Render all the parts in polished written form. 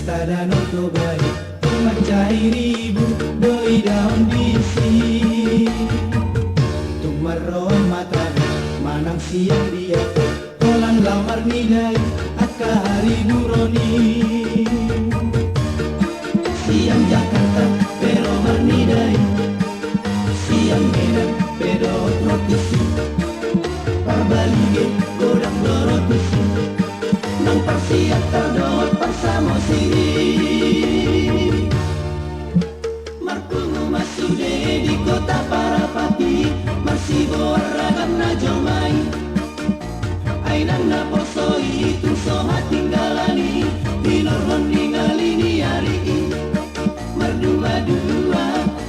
pesta danau Tobai, macai ribu doi daun bisi. Tumaron mata manang siang dia, kolan lamar nidai akka hari buroni. Siang Jakarta pero marnidai, siang Medan pero rotisi. Parbalige godang dorotisi, nang parsiat tardot parsamo siri. Marpungu masude di kota Parapati, marsibo ragam na jomai. Ainan na posoi tusoha tinggalani, dinorhon ningalini hari. Mardua-dua,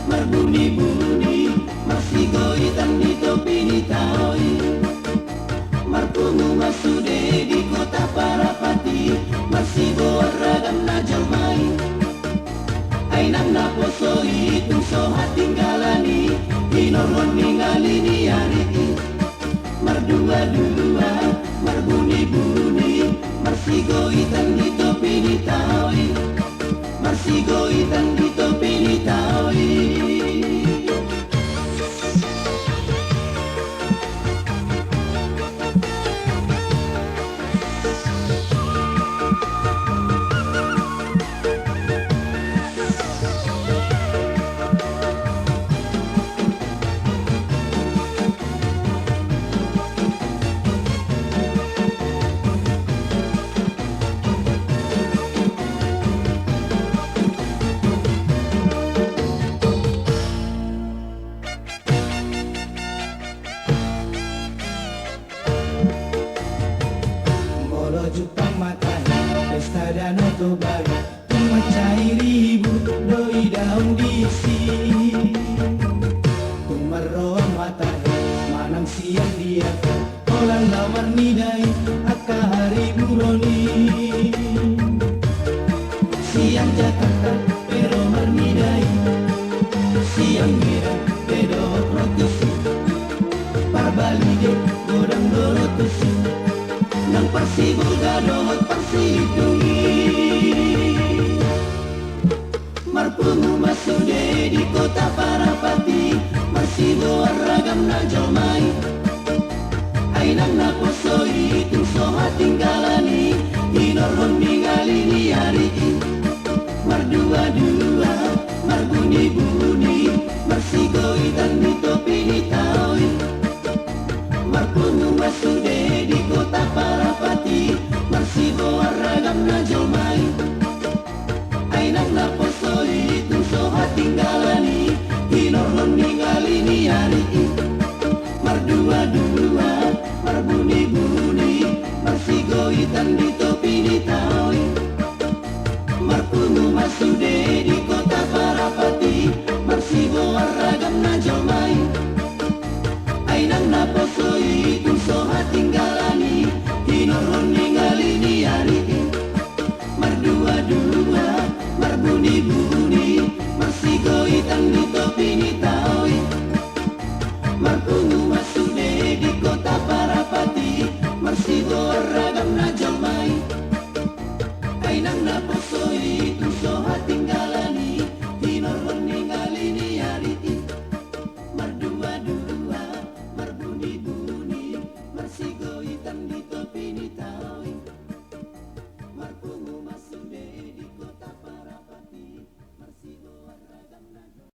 marbuni-buni, marsigoitan di topi ni taoi. Marpungu masude di kota Parapati, marsibo ragam na jomai. Ainang na posoi tusoha tinggalani, dinorhon ningalini hari. Mardua-dua, marbuni-buni, marsigoitan di topi ni taoi. Marsigoitan di topi ni taoi. Jepang matai, pesta danau Tobai, macai ribu doi daun bisi. Tumaron matai manang siang dia, kolan lamar nidai akka hari buroni. Siang Jakarta pero marnidai, siang Medan pero rotisi. Parbalige godang dorotisi, nang parsibo gadot parsidungi. Marpungu masude di kota Parapati, marsibo ragam na jomai. Ainang na posoi tusoha tinggalani, dinorhon ningalini hari. Mardua-dua, marbuni-buni, marsigoitan di topi ni taoi. Marpungu masude di kota Parapati, marsibo ragam na jomai. Ainang na posoi tusoha tinggalani, dinorhon ningalini hari. Mardua-dua, marbuni-buni, marsigoitan di topi ni taoi. Marpungu masude di kota Parapati, marsibo ragam na jomai. Ainang na posoi tusoha tinggalani, dinorhon ningalini hari. Mardua-dua, marbuni-buni, marsigoitan di topi ni taoi. Marpungu masude di kota Parapati, marsibo